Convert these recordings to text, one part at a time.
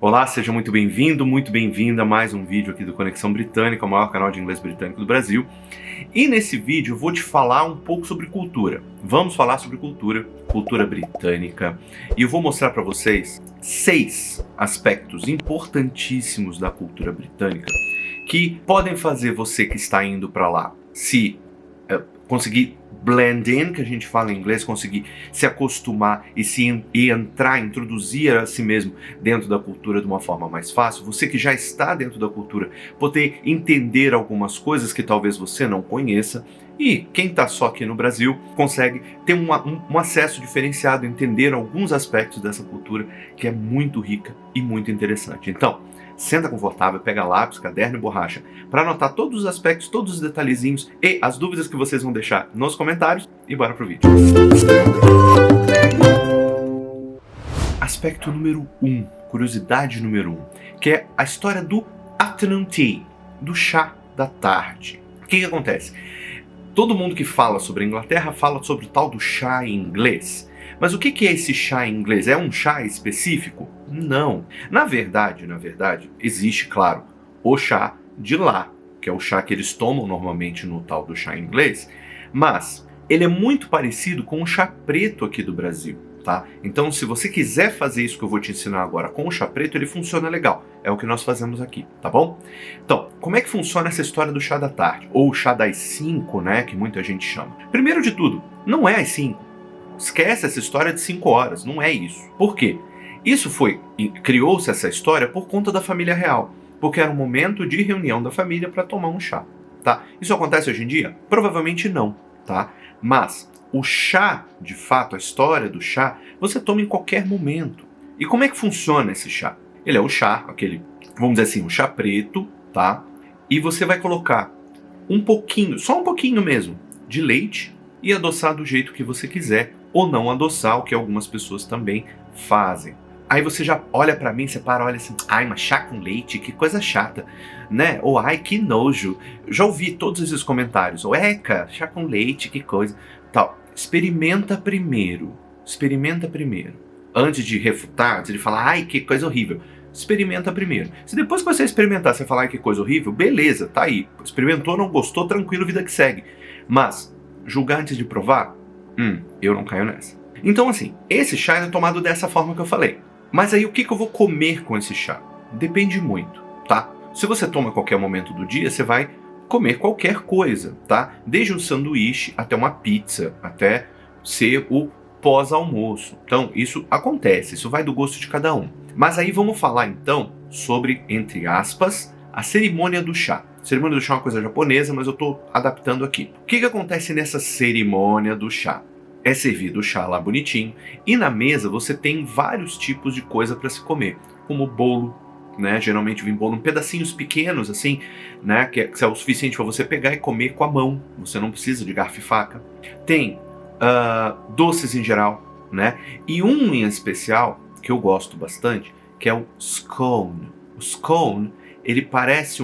Olá, seja muito bem-vindo, muito bem-vinda a mais um vídeo aqui do Conexão Britânica, o maior canal de inglês britânico do Brasil. E nesse vídeo eu vou te falar um pouco sobre cultura. Vamos falar sobre cultura, cultura britânica, e eu vou mostrar para vocês 6 aspectos importantíssimos da cultura britânica que podem fazer você que está indo para lá conseguir blend in, que a gente fala em inglês, conseguir se acostumar e entrar, introduzir a si mesmo dentro da cultura de uma forma mais fácil. Você que já está dentro da cultura, poder entender algumas coisas que talvez você não conheça. E quem está só aqui no Brasil consegue ter um acesso diferenciado, entender alguns aspectos dessa cultura que é muito rica e muito interessante. Então, senta confortável, pega lápis, caderno e borracha para anotar todos os aspectos, todos os detalhezinhos e as dúvidas que vocês vão deixar nos comentários e bora pro vídeo. Aspecto número 1, curiosidade número 1, que é a história do afternoon tea, do chá da tarde. O que acontece? Todo mundo que fala sobre a Inglaterra fala sobre o tal do chá em inglês. Mas o que é esse chá em inglês? É um chá específico? Não. Na verdade, existe, claro, o chá de lá, que é o chá que eles tomam normalmente no tal do chá em inglês, mas ele é muito parecido com o chá preto aqui do Brasil, tá? Então, se você quiser fazer isso que eu vou te ensinar agora com o chá preto, ele funciona legal. É o que nós fazemos aqui, tá bom? Então, como é que funciona essa história do chá da tarde? Ou o chá das 5, né, que muita gente chama. Primeiro de tudo, não é às 5. Esquece essa história de 5 horas, não é isso. Por quê? Criou-se essa história por conta da família real, porque era um momento de reunião da família para tomar um chá, tá? Isso acontece hoje em dia? Provavelmente não, tá? Mas o chá, de fato, a história do chá, você toma em qualquer momento. E como é que funciona esse chá? Ele é o chá, aquele, vamos dizer assim, o chá preto, tá? E você vai colocar um pouquinho, só um pouquinho mesmo, de leite e adoçar do jeito que você quiser, ou não adoçar, o que algumas pessoas também fazem. Aí você já olha pra mim, você para, olha assim, ai, mas chá com leite, que coisa chata, né? Ou ai, que nojo. Já ouvi todos esses comentários, ou eca, chá com leite, que coisa, tal. Experimenta primeiro, antes de refutar, antes de falar, ai, que coisa horrível. Experimenta primeiro. Se depois que você experimentar, você falar que coisa horrível, beleza, tá aí. Experimentou, não gostou, tranquilo, vida que segue. Mas julgar antes de provar? Eu não caio nessa. Então assim, esse chá é tomado dessa forma que eu falei. Mas aí o que eu vou comer com esse chá? Depende muito, tá? Se você toma a qualquer momento do dia, você vai comer qualquer coisa, tá? Desde um sanduíche até uma pizza, até ser o pós-almoço. Então isso acontece, isso vai do gosto de cada um. Mas aí vamos falar então sobre, entre aspas, a cerimônia do chá. A cerimônia do chá é uma coisa japonesa, mas eu estou adaptando aqui. O que acontece nessa cerimônia do chá? É servido o chá lá bonitinho, e na mesa você tem vários tipos de coisa para se comer, como bolo, né? Geralmente vem bolo em pedacinhos pequenos, assim, né? Que é o suficiente para você pegar e comer com a mão, você não precisa de garfo e faca. Tem doces em geral, né? E um em especial, que eu gosto bastante, que é o scone. O scone, ele parece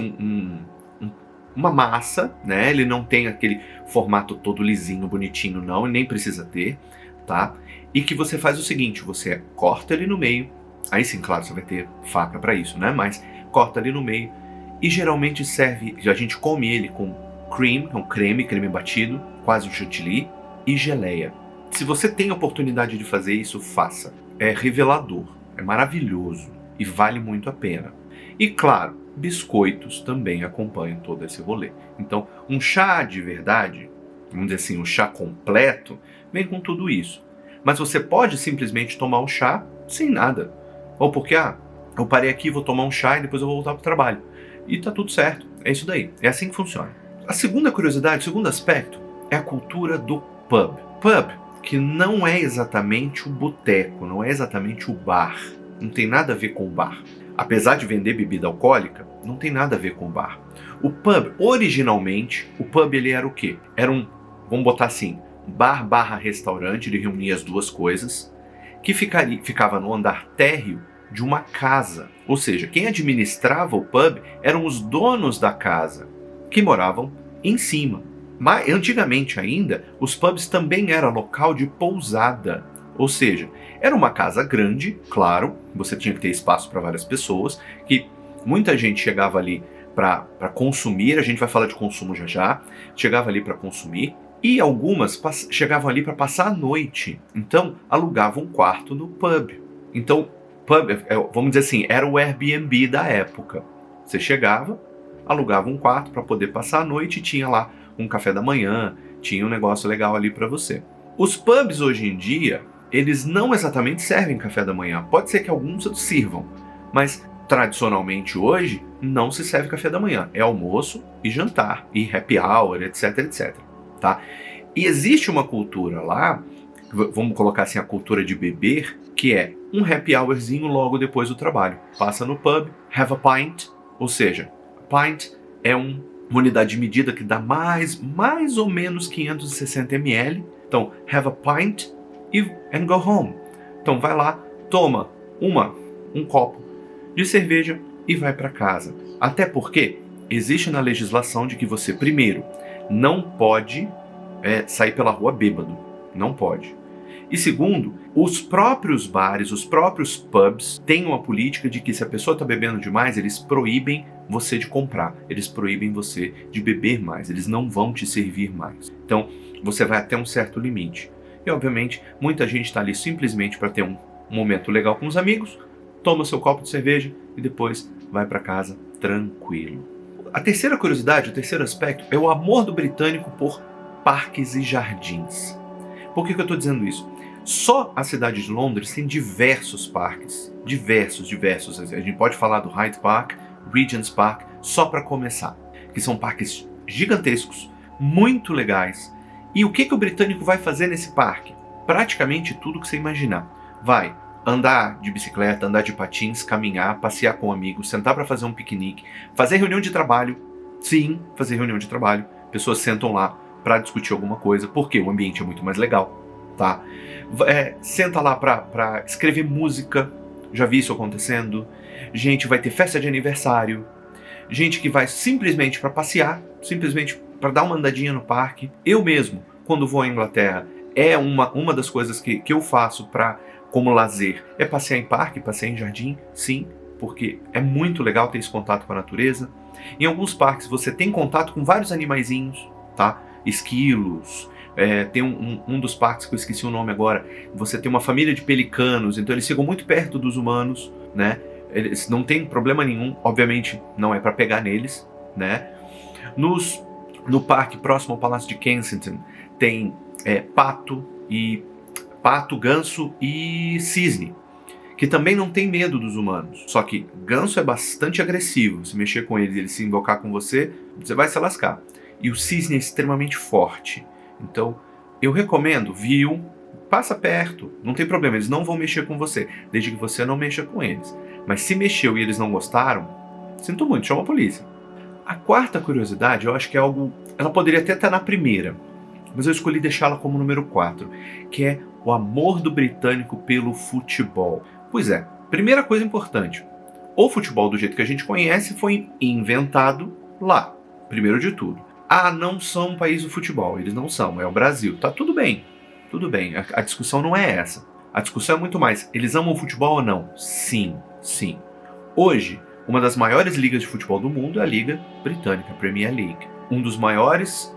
uma massa, né? Ele não tem aquele formato todo lisinho, bonitinho, não, e nem precisa ter, tá? E que você faz o seguinte, você corta ele no meio, aí sim, claro, você vai ter faca para isso, né? Mas corta ali no meio e geralmente serve, a gente come ele com cream, é um creme batido, quase um chantilly, e geleia. Se você tem a oportunidade de fazer isso, faça. É revelador, é maravilhoso e vale muito a pena. E claro, biscoitos também acompanham todo esse rolê. Então, um chá de verdade, vamos dizer assim, um chá completo, vem com tudo isso. Mas você pode simplesmente tomar o chá sem nada. Ou porque, eu parei aqui, vou tomar um chá e depois eu vou voltar para o trabalho. E tá tudo certo. É isso daí. É assim que funciona. A segunda curiosidade, o segundo aspecto, é a cultura do pub. Pub, que não é exatamente o boteco, não é exatamente o bar. Não tem nada a ver com o bar. Apesar de vender bebida alcoólica, não tem nada a ver com o bar. O pub, originalmente, ele era o quê? Era vamos botar assim, bar barra restaurante, ele reunia as duas coisas, que ficava no andar térreo de uma casa. Ou seja, quem administrava o pub eram os donos da casa, que moravam em cima. Mas, antigamente ainda, os pubs também eram local de pousada. Ou seja, era uma casa grande, claro, você tinha que ter espaço para várias pessoas, que muita gente chegava ali para consumir, a gente vai falar de consumo já já, chegava ali para consumir, e algumas chegavam ali para passar a noite, então alugavam um quarto no pub. Então, pub, vamos dizer assim, era o Airbnb da época. Você chegava, alugava um quarto para poder passar a noite e tinha lá um café da manhã, tinha um negócio legal ali para você. Os pubs hoje em dia, eles não exatamente servem café da manhã. Pode ser que alguns sirvam, mas tradicionalmente hoje não se serve café da manhã. É almoço e jantar, e happy hour, etc, etc. Tá? E existe uma cultura lá, vamos colocar assim, a cultura de beber, que é um happy hourzinho logo depois do trabalho. Passa no pub, have a pint, ou seja, pint é uma unidade de medida que dá mais ou menos 560 ml. Então, have a pint and go home. Então, vai lá, toma um copo de cerveja e vai para casa. Até porque existe na legislação de que você, primeiro, não pode sair pela rua bêbado. Não pode. E segundo, os próprios bares, os próprios pubs têm uma política de que se a pessoa está bebendo demais, eles proíbem você de comprar, eles proíbem você de beber mais, eles não vão te servir mais. Então, você vai até um certo limite. E, obviamente, muita gente está ali simplesmente para ter um momento legal com os amigos, toma seu copo de cerveja e depois vai para casa tranquilo. A terceira curiosidade, o terceiro aspecto, é o amor do britânico por parques e jardins. Por que eu estou dizendo isso? Só a cidade de Londres tem diversos parques. Diversos. A gente pode falar do Hyde Park, Regent's Park, só para começar. Que são parques gigantescos, muito legais. E o que o britânico vai fazer nesse parque? Praticamente tudo que você imaginar. Vai andar de bicicleta, andar de patins, caminhar, passear com amigos, sentar para fazer um piquenique, fazer reunião de trabalho. Sim, fazer reunião de trabalho. Pessoas sentam lá para discutir alguma coisa, porque o ambiente é muito mais legal, tá? Senta lá para escrever música, já vi isso acontecendo. Gente vai ter festa de aniversário, gente que vai simplesmente para passear, simplesmente para dar uma andadinha no parque. Eu mesmo, quando vou à Inglaterra, é uma das coisas que eu faço como lazer, é passear em parque, passear em jardim, sim, porque é muito legal ter esse contato com a natureza. Em alguns parques você tem contato com vários animaizinhos, tá? Esquilos, tem um dos parques que eu esqueci o nome agora, você tem uma família de pelicanos, então eles ficam muito perto dos humanos, né? Eles não tem problema nenhum, obviamente não é para pegar neles, né? No parque próximo ao Palácio de Kensington tem pato, ganso e cisne, que também não tem medo dos humanos. Só que ganso é bastante agressivo, se mexer com ele se invocar com você, você vai se lascar. E o cisne é extremamente forte. Então, eu recomendo, passa perto, não tem problema, eles não vão mexer com você, desde que você não mexa com eles. Mas se mexeu e eles não gostaram, sinto muito, chama a polícia. A quarta curiosidade, eu acho que é algo... Ela poderia até estar na primeira, mas eu escolhi deixá-la como número 4, que é o amor do britânico pelo futebol. Pois é, primeira coisa importante, o futebol do jeito que a gente conhece foi inventado lá, primeiro de tudo. Não são um país do futebol, eles não são, é o Brasil. Tá tudo bem, a discussão não é essa. A discussão é muito mais, eles amam o futebol ou não? Sim. Hoje, uma das maiores ligas de futebol do mundo é a Liga Britânica, a Premier League. Um dos maiores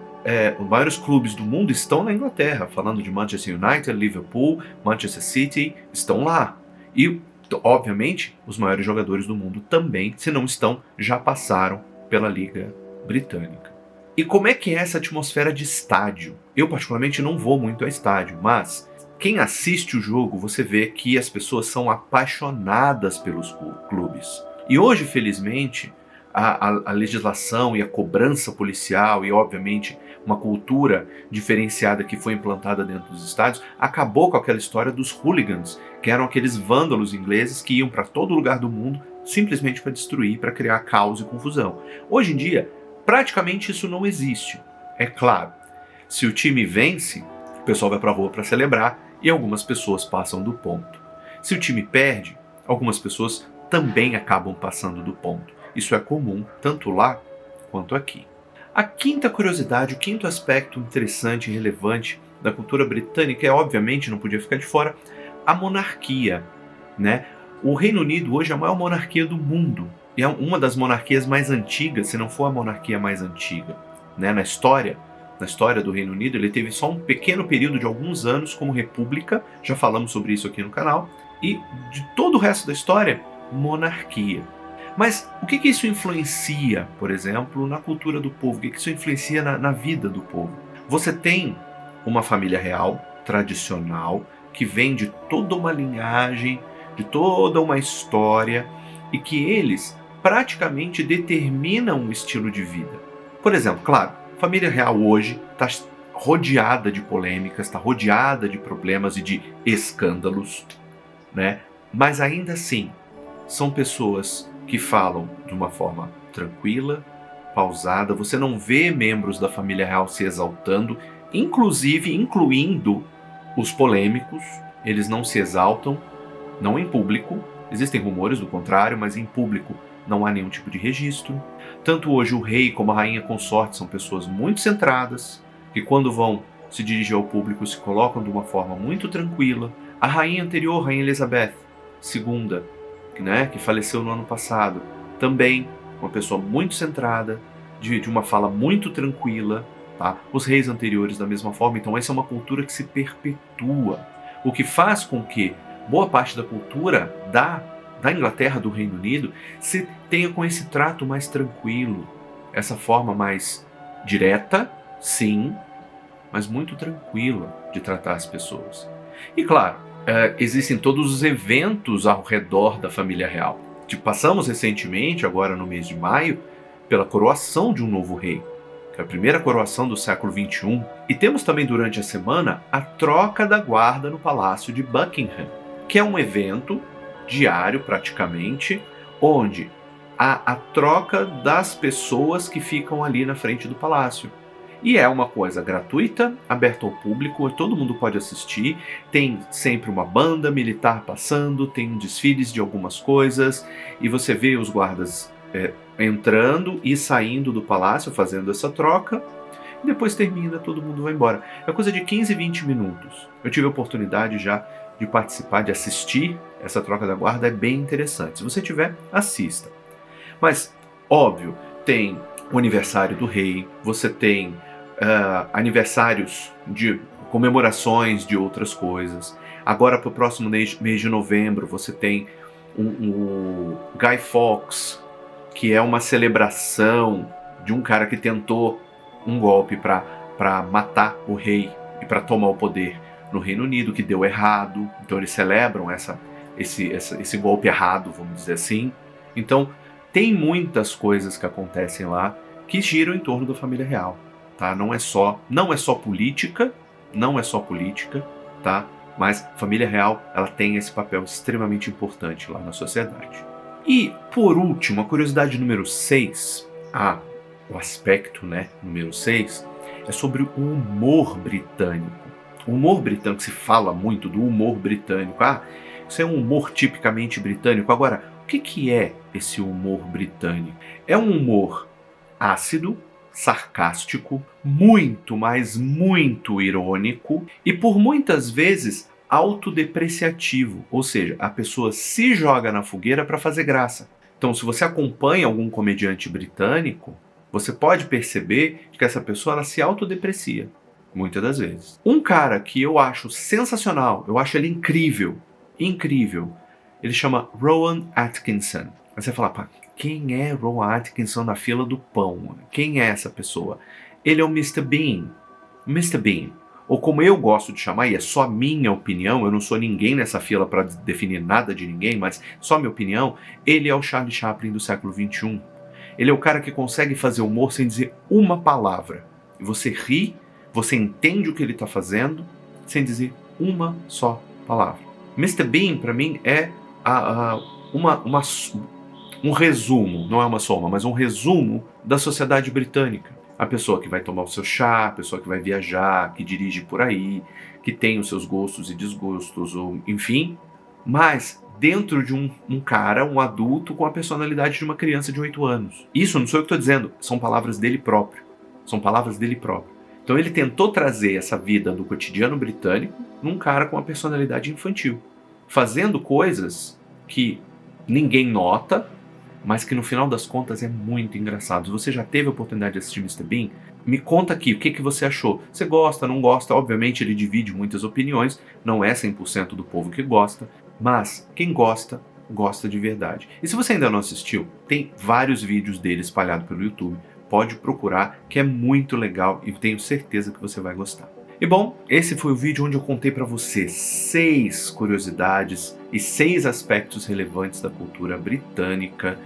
clubes do mundo estão na Inglaterra, falando de Manchester United, Liverpool, Manchester City, estão lá. E, obviamente, os maiores jogadores do mundo também, se não estão, já passaram pela Liga Britânica. E como é que é essa atmosfera de estádio? Eu, particularmente, não vou muito a estádio, mas quem assiste o jogo, você vê que as pessoas são apaixonadas pelos clubes. E hoje, felizmente, a legislação e a cobrança policial e, obviamente, uma cultura diferenciada que foi implantada dentro dos estádios acabou com aquela história dos hooligans, que eram aqueles vândalos ingleses que iam para todo lugar do mundo simplesmente para destruir, para criar caos e confusão. Hoje em dia, praticamente isso não existe. É claro, se o time vence, o pessoal vai para a rua para celebrar e algumas pessoas passam do ponto. Se o time perde, algumas pessoas também acabam passando do ponto. Isso é comum, tanto lá quanto aqui. A quinta curiosidade, o quinto aspecto interessante e relevante da cultura britânica é, obviamente, não podia ficar de fora, a monarquia, né? O Reino Unido hoje é a maior monarquia do mundo. E é uma das monarquias mais antigas, se não for a monarquia mais antiga, né? Na história do Reino Unido, ele teve só um pequeno período de alguns anos como república, já falamos sobre isso aqui no canal, e de todo o resto da história, monarquia. Mas o que isso influencia, por exemplo, na cultura do povo? O que isso influencia na vida do povo? Você tem uma família real, tradicional, que vem de toda uma linhagem, de toda uma história, e que eles praticamente determinam o estilo de vida. Por exemplo, claro, a família real hoje está rodeada de polêmicas, está rodeada de problemas e de escândalos, né? Mas ainda assim, são pessoas que falam de uma forma tranquila, pausada. Você não vê membros da família real se exaltando, incluindo os polêmicos. Eles não se exaltam, não em público. Existem rumores do contrário, mas em público não há nenhum tipo de registro. Tanto hoje o rei como a rainha consorte são pessoas muito centradas, que quando vão se dirigir ao público se colocam de uma forma muito tranquila. A rainha anterior, a rainha Elizabeth II, que faleceu no ano passado, também uma pessoa muito centrada, de uma fala muito tranquila, tá? Os reis anteriores da mesma forma. Então essa é uma cultura que se perpetua, o que faz com que boa parte da cultura da Inglaterra, do Reino Unido, se tenha com esse trato mais tranquilo, essa forma mais direta, sim, mas muito tranquila de tratar as pessoas. E claro, existem todos os eventos ao redor da família real. Passamos recentemente, agora no mês de maio, pela coroação de um novo rei, que é a primeira coroação do século XXI. E temos também durante a semana a troca da guarda no Palácio de Buckingham, que é um evento diário praticamente, onde há a troca das pessoas que ficam ali na frente do palácio. E é uma coisa gratuita, aberta ao público, todo mundo pode assistir, tem sempre uma banda militar passando, tem desfiles de algumas coisas, e você vê os guardas entrando e saindo do palácio, fazendo essa troca, e depois termina, todo mundo vai embora. É coisa de 15, 20 minutos. Eu tive a oportunidade já de participar, de assistir essa troca da guarda, é bem interessante. Se você tiver, assista. Mas, óbvio, tem o aniversário do rei, você tem aniversários de comemorações de outras coisas. Agora, para o próximo mês de novembro, você tem o Guy Fawkes, que é uma celebração de um cara que tentou um golpe para matar o rei e para tomar o poder no Reino Unido, que deu errado. Então eles celebram esse golpe errado, vamos dizer assim. Então tem muitas coisas que acontecem lá que giram em torno da família real, tá? Não é só política, tá? Mas a família real, ela tem esse papel extremamente importante lá na sociedade. E, por último, a curiosidade número 6, o aspecto, número 6, é sobre o humor britânico. O humor britânico, se fala muito do humor britânico. Isso é um humor tipicamente britânico. Agora, o que é esse humor britânico? É um humor ácido, sarcástico, muito, mas muito irônico e por muitas vezes autodepreciativo, ou seja, a pessoa se joga na fogueira para fazer graça. Então, se você acompanha algum comediante britânico, você pode perceber que essa pessoa ela se autodeprecia, muitas das vezes. Um cara que eu acho sensacional, eu acho ele incrível, ele chama Rowan Atkinson. Aí você fala, pá, quem é Rowan Atkinson na fila do pão? Quem é essa pessoa? Ele é o Mr. Bean. Mr. Bean. Ou como eu gosto de chamar, e é só minha opinião, eu não sou ninguém nessa fila para definir nada de ninguém, mas só minha opinião, ele é o Charlie Chaplin do século XXI. Ele é o cara que consegue fazer humor sem dizer uma palavra. E você ri, você entende o que ele está fazendo, sem dizer uma só palavra. Mr. Bean, para mim, é um resumo, não é uma soma, mas um resumo da sociedade britânica. A pessoa que vai tomar o seu chá, a pessoa que vai viajar, que dirige por aí, que tem os seus gostos e desgostos, ou enfim, mas dentro de um cara, um adulto com a personalidade de uma criança de 8 anos. Isso não sou eu que estou dizendo, são palavras dele próprio. Então ele tentou trazer essa vida do cotidiano britânico num cara com uma personalidade infantil, fazendo coisas que ninguém nota, mas que no final das contas é muito engraçado. Você já teve a oportunidade de assistir Mr. Bean? Me conta aqui, o que você achou? Você gosta, não gosta? Obviamente ele divide muitas opiniões, não é 100% do povo que gosta, mas quem gosta, gosta de verdade. E se você ainda não assistiu, tem vários vídeos dele espalhados pelo YouTube. Pode procurar, que é muito legal e tenho certeza que você vai gostar. E bom, esse foi o vídeo onde eu contei para você 6 curiosidades e 6 aspectos relevantes da cultura britânica.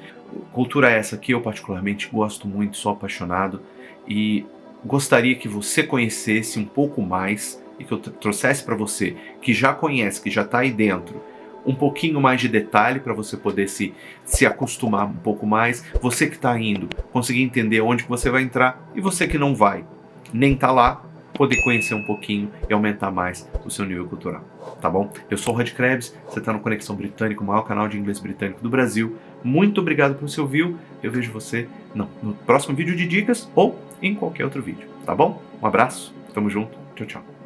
Cultura essa que eu particularmente gosto muito, sou apaixonado e gostaria que você conhecesse um pouco mais e que eu trouxesse para você, que já conhece, que já está aí dentro, um pouquinho mais de detalhe para você poder se acostumar um pouco mais. Você que está indo, conseguir entender onde que você vai entrar, e você que não vai, nem está lá, poder conhecer um pouquinho e aumentar mais o seu nível cultural, tá bom? Eu sou o Rod Krebs, você está no Conexão Britânica, o maior canal de inglês britânico do Brasil. Muito obrigado por você ouvir. Eu vejo você no próximo vídeo de dicas ou em qualquer outro vídeo, tá bom? Um abraço, tamo junto, tchau, tchau.